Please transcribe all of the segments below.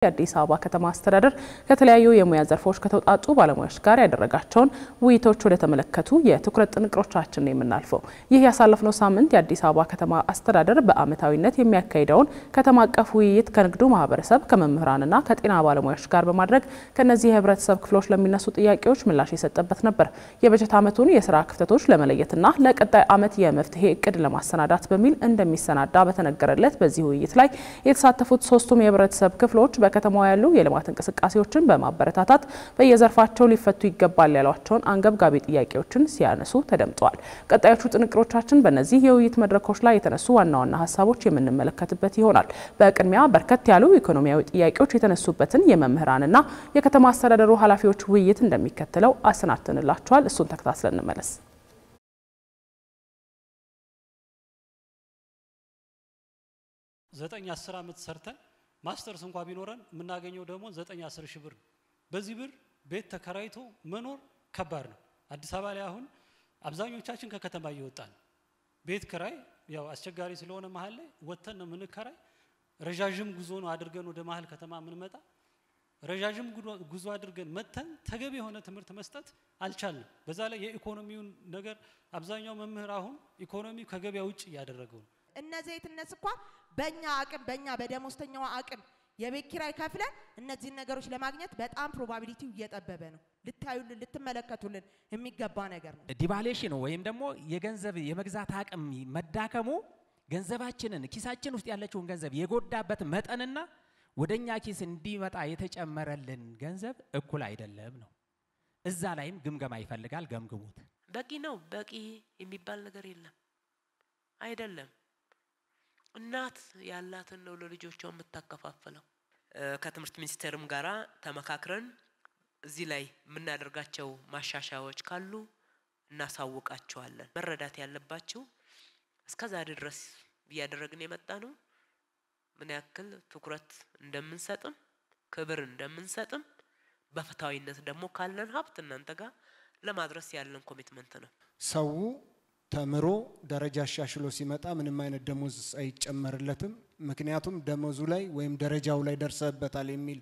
የአዲስ አበባ ከተማ አስተዳደር ከተለያዩ የሙያ ዘርፎች ከተውጣጡ ባለሙያዎች ጋር ያደረጋቸውን ውይይቶች ወደ ተመለከቱ የትኩረት ጥንቅሮቻችን ነው የምናልፈው። ይህ ያሳለፍነው ሳምንት የአዲስ አበባ ከተማ አስተዳደር በአመታዊነት የሚያካሂደውን ከተማ አቀፍ ውይይት ከንግዱ ማህበረሰብ ከመምህራንና ከጤና ባለሙያዎች ጋር በማድረግ ከነዚህ የህብረተሰብ ክፍሎች ለሚነሱ ጥያቄዎች ምላሽ የሰጠበት ነበር። የበጀት ዓመቱን የስራ ክፍተቶች ለመለየትና ለቀጣይ ዓመት የመፍትሄ እቅድ ለማሰናዳት በሚል እንደሚሰናዳ በተነገረለት በዚህ ውይይት ላይ የተሳተፉት ሶስቱም የህብረተሰብ ክፍሎች በከተማዋ ያሉ የልማት እንቅስቃሴዎችን በማበረታታት በየዘርፋቸው ሊፈቱ ይገባል ያሏቸውን አንገብጋቢ ጥያቄዎችን ሲያነሱ ተደምጠዋል። ቀጣዮቹ ጥንቅሮቻችን በእነዚህ የውይይት መድረኮች ላይ የተነሱ ዋና ዋና ሀሳቦች የምንመለከትበት ይሆናል። በቅድሚያ በርከት ያሉ ኢኮኖሚያዊ ጥያቄዎች የተነሱበትን የመምህራንና የከተማ አስተዳደሩ ኃላፊዎች ውይይት እንደሚከተለው አሰናድተንላችኋል። እሱን ተከታትለን እንመለስ። 9-10 ዓመት ሰርተን ማስተርስ እንኳን ቢኖረን የምናገኘው ደግሞ 9-10 ሺህ ብር ነው። በዚህ ብር ቤት ተከራይቶ መኖር ከባድ ነው። አዲስ አበባ ላይ አሁን አብዛኞቻችን ከከተማ እየወጣን ቤት ክራይ ያው አስቸጋሪ ስለሆነ መሃል ላይ ወተን ነው ምንከራይ። ረጃጅም ጉዞ ነው አድርገን ወደ መሃል ከተማ ምንመጣ። ረጃጅም ጉዞ አድርገን መተን ተገቢ የሆነ ትምህርት መስጠት አልቻልንም። በዛ ላይ የኢኮኖሚውን ነገር አብዛኛው መምህር አሁን ኢኮኖሚ ከገበያ ውጭ ያደረገው ነው። እነዚህ የትነስ እንኳን በእኛ አቅም በእኛ በደሞዝተኛው አቅም የቤት ኪራይ ከፍለን እነዚህ ነገሮች ለማግኘት በጣም ፕሮባቢሊቲው እየጠበበ ነው። ልታዩልን ልትመለከቱልን የሚገባ ነገር ነው። ዲቫሉዌሽን ወይም ደግሞ የገንዘብ የመግዛት አቅም መዳከሙ ገንዘባችንን ኪሳችን ውስጥ ያለችውን ገንዘብ የጎዳበት መጠንና ወደኛ ኪስ እንዲመጣ የተጨመረልን ገንዘብ እኩል አይደለም ነው። እዛ ላይም ግምገማ ይፈልጋል። ገምግሙት። በቂ ነው በቂ የሚባል ነገር የለም አይደለም። እናት ያላትን ነው ለልጆቿ የምታከፋፍለው። ከትምህርት ሚኒስቴርም ጋራ ተመካክረን እዚህ ላይ የምናደርጋቸው ማሻሻያዎች ካሉ እናሳውቃቸዋለን። መረዳት ያለባቸው እስከዛሬ ድረስ ያደረግን የመጣ ነው ምን ያክል ትኩረት እንደምንሰጥም ክብር እንደምንሰጥም በፍታዊነት ደግሞ ካለን ሀብት እናንተ ጋር ለማድረስ ያለን ኮሚትመንት ነው። ሰው ተምሮ ደረጃ አሻሽሎ ሲመጣ ምንም አይነት ደሞዝ አይጨመርለትም። ምክንያቱም ደሞዙ ላይ ወይም ደረጃው ላይ ደርሰበታል የሚል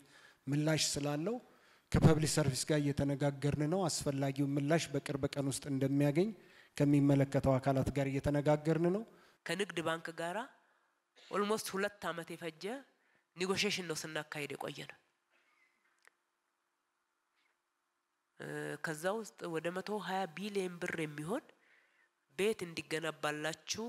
ምላሽ ስላለው ከፐብሊክ ሰርቪስ ጋር እየተነጋገርን ነው። አስፈላጊው ምላሽ በቅርብ ቀን ውስጥ እንደሚያገኝ ከሚመለከተው አካላት ጋር እየተነጋገርን ነው። ከንግድ ባንክ ጋራ ኦልሞስት 2 አመት የፈጀ ኔጎሺዬሽን ነው ስናካሄድ የቆየነው። ከዛው ውስጥ ወደ 120 ቢሊዮን ብር የሚሆን ቤት እንዲገነባላችሁ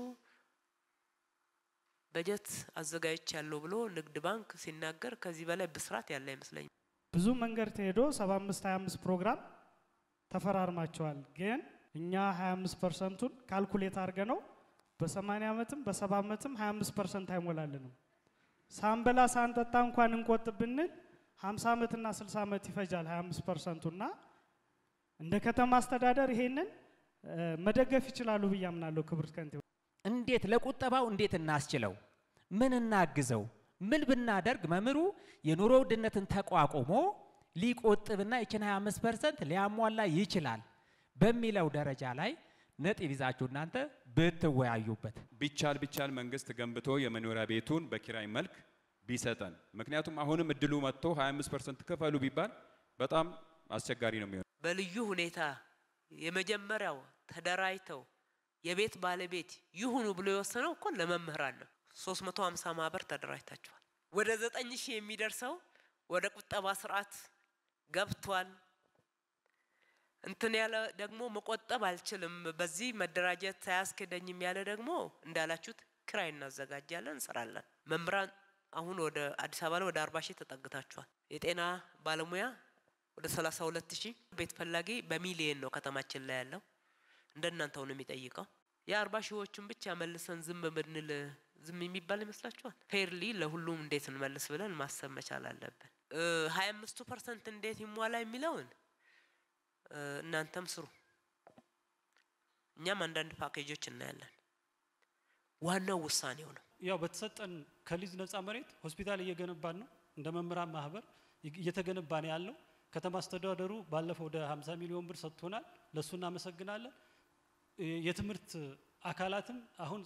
በጀት አዘጋጅቻለሁ ብሎ ንግድ ባንክ ሲናገር ከዚህ በላይ ብስራት ያለ አይመስለኝም። ብዙ መንገድ ተሄዶ 75-25 ፕሮግራም ተፈራርማቸዋል። ግን እኛ 25%ን ካልኩሌት አድርገነው በ80 አመትም በ70 አመትም 25% አይሞላልንም። ሳንበላ ሳንጠጣ እንኳን እንቆጥብንል 50 አመትና 60 አመት ይፈጃል 25%ና እንደ ከተማ አስተዳደር ይሄንን መደገፍ ይችላሉ ብያምናለሁ። ክብርት ከንቲባ እንዴት ለቁጠባው እንዴት እናስችለው? ምን እናግዘው? ምን ብናደርግ መምሩ የኑሮ ውድነትን ተቋቁሞ ሊቆጥብና ይችን 25% ሊያሟላ ይችላል በሚለው ደረጃ ላይ ነጥብ ይዛችሁ እናንተ ብትወያዩበት። ቢቻል መንግስት ገንብቶ የመኖሪያ ቤቱን በኪራይ መልክ ቢሰጠን። ምክንያቱም አሁንም እድሉ መጥቶ 25% ከፈሉ ቢባል በጣም አስቸጋሪ ነው የሚሆነው። በልዩ ሁኔታ የመጀመሪያው ተደራይተው የቤት ባለቤት ይሁኑ ብሎ የወሰነው እኮ ለመምህራን ነው። 350 ማህበር ተደራይታቸዋል። ወደ 9000 የሚደርሰው ወደ ቁጠባ ስርዓት ገብቷል። እንትን ያለ ደግሞ መቆጠብ አልችልም በዚህ መደራጀት ሳያስከደኝም ያለ ደግሞ እንዳላችሁት ክራይ እናዘጋጃለን እንሰራለን። መምህራን አሁን ወደ አዲስ አበባ ላይ ወደ 40,000 ተጠግታቸዋል። የጤና ባለሙያ ወደ 32,000 ቤት ፈላጊ በሚሊዮን ነው ከተማችን ላይ ያለው። እንደናንተው ነው የሚጠይቀው። የ40,000ዎቹን ብቻ መልሰን ዝም ብንል ዝም የሚባል ይመስላችኋል? ፌርሊ ለሁሉም እንዴት እንመልስ ብለን ማሰብ መቻል አለብን። 25% እንዴት ይሟላ የሚለውን እናንተም ስሩ። እኛም አንዳንድ ፓኬጆች እናያለን። ዋናው ውሳኔው ነው። ያው በተሰጠን ከሊዝ ነፃ መሬት ሆስፒታል እየገነባን ነው። እንደ መምህራን ማህበር እየተገነባ ነው ያለው። ከተማ አስተዳደሩ ባለፈው ወደ 50 ሚሊዮን ብር ሰጥቶናል። ለሱና መሰግናለን። የትምህርት አካላትም አሁን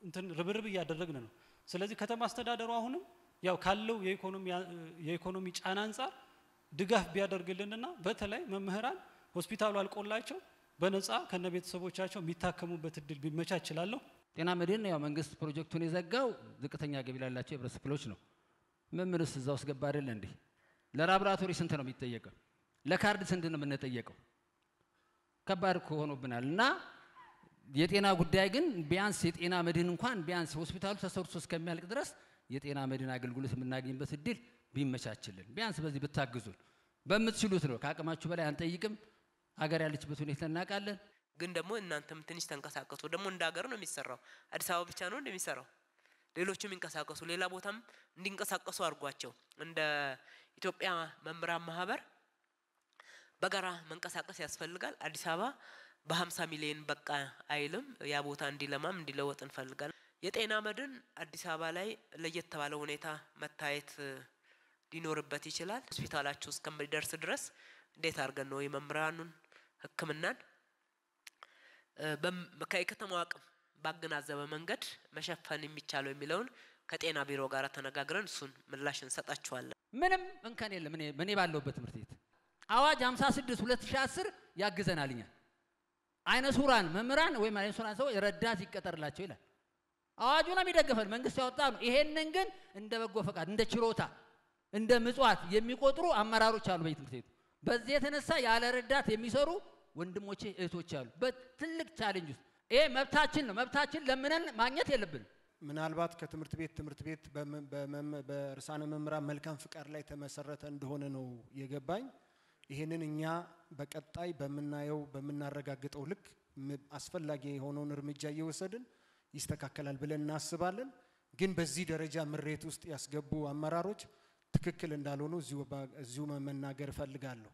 እንትን ርብርብ እያደረግን ነው። ስለዚህ ከተማ አስተዳደሩ አሁንም ያው ካለው የኢኮኖሚ ጫና አንፃር ድጋፍ ቢያደርግልንና በተለይ መምህራን ሆስፒታሉ አልቆላቸው በነፃ ከነ ቤተሰቦቻቸው የሚታከሙበት እድል ቢመቻችላለሁ። ጤና መድን ያው መንግስት ፕሮጀክቱን የዘጋው ዝቅተኛ ገቢ ላላቸው የህብረተሰብ ክፍሎች ነው። መምህርስ እዛ ውስጥ ገባ አይደል እንዴ? ለላብራቶሪ ስንት ነው የሚጠየቀው? ለካርድ ስንት ነው የምንጠየቀው? ከባድ ሆኖብናል። እና የጤና ጉዳይ ግን ቢያንስ የጤና መድን እንኳን ቢያንስ ሆስፒታሉ ተሰርቶ እስከሚያልቅ ድረስ የጤና መድን አገልግሎት የምናገኝበት እድል ቢመቻችልን ቢያንስ በዚህ ብታግዙን በምትችሉት ነው። ከአቅማችሁ በላይ አንጠይቅም። ሀገር ያለችበት ሁኔታ እናውቃለን። ግን ደግሞ እናንተም ትንሽ ተንቀሳቀሱ። ደግሞ እንደ ሀገር ነው የሚሰራው። አዲስ አበባ ብቻ ነው እንደሚሰራው። ሌሎችም እንቀሳቀሱ፣ ሌላ ቦታም እንዲንቀሳቀሱ አድርጓቸው። እንደ ኢትዮጵያ መምህራን ማህበር በጋራ መንቀሳቀስ ያስፈልጋል። አዲስ አበባ በ50 ሚሊዮን በቃ አይልም። ያ ቦታ እንዲለማም እንዲለወጥ እንፈልጋለን። የጤና መድን አዲስ አበባ ላይ ለየት ባለ ሁኔታ መታየት ሊኖርበት ይችላል። ሆስፒታላችሁ እስከሚደርስ ድረስ እንዴት አድርገን ነው የመምህራኑን ሕክምናን ከከተማው አቅም ባገናዘበ መንገድ መሸፈን የሚቻለው የሚለውን ከጤና ቢሮ ጋር ተነጋግረን እሱን ምላሽ እንሰጣችኋለን። ምንም እንከን የለም። እኔ ባለውበት ትምህርት ቤት አዋጅ 56 2010 ያግዘናልኛ። አይነ ሱራን መምህራን ወይም አይነ ሱራን ሰው ረዳት ይቀጠርላቸው ይላል። አዋጁን የሚደግፈን መንግስት ያወጣው ነው። ይሄንን ግን እንደ በጎ ፈቃድ እንደ ችሮታ እንደ ምጽዋት የሚቆጥሩ አመራሮች አሉ በትምህርት ቤቱ። በዚህ የተነሳ ያለ ረዳት የሚሰሩ ወንድሞቼ እህቶች አሉ። በትልቅ ቻሌንጅ ውስጥ ይሄ መብታችን ነው። መብታችን ለምነን ማግኘት የለብንም። ምናልባት ከትምህርት ቤት በርዕሳነ መምህራን መልካም ፍቃድ ላይ ተመሰረተ እንደሆነ ነው የገባኝ። ይሄንን እኛ በቀጣይ በምናረጋግጠው ልክ አስፈላጊ የሆነውን እርምጃ እየወሰድን ይስተካከላል ብለን እናስባለን። ግን በዚህ ደረጃ ምሬት ውስጥ ያስገቡ አመራሮች ትክክል እንዳልሆኑ እዚሁ መናገር እፈልጋለሁ።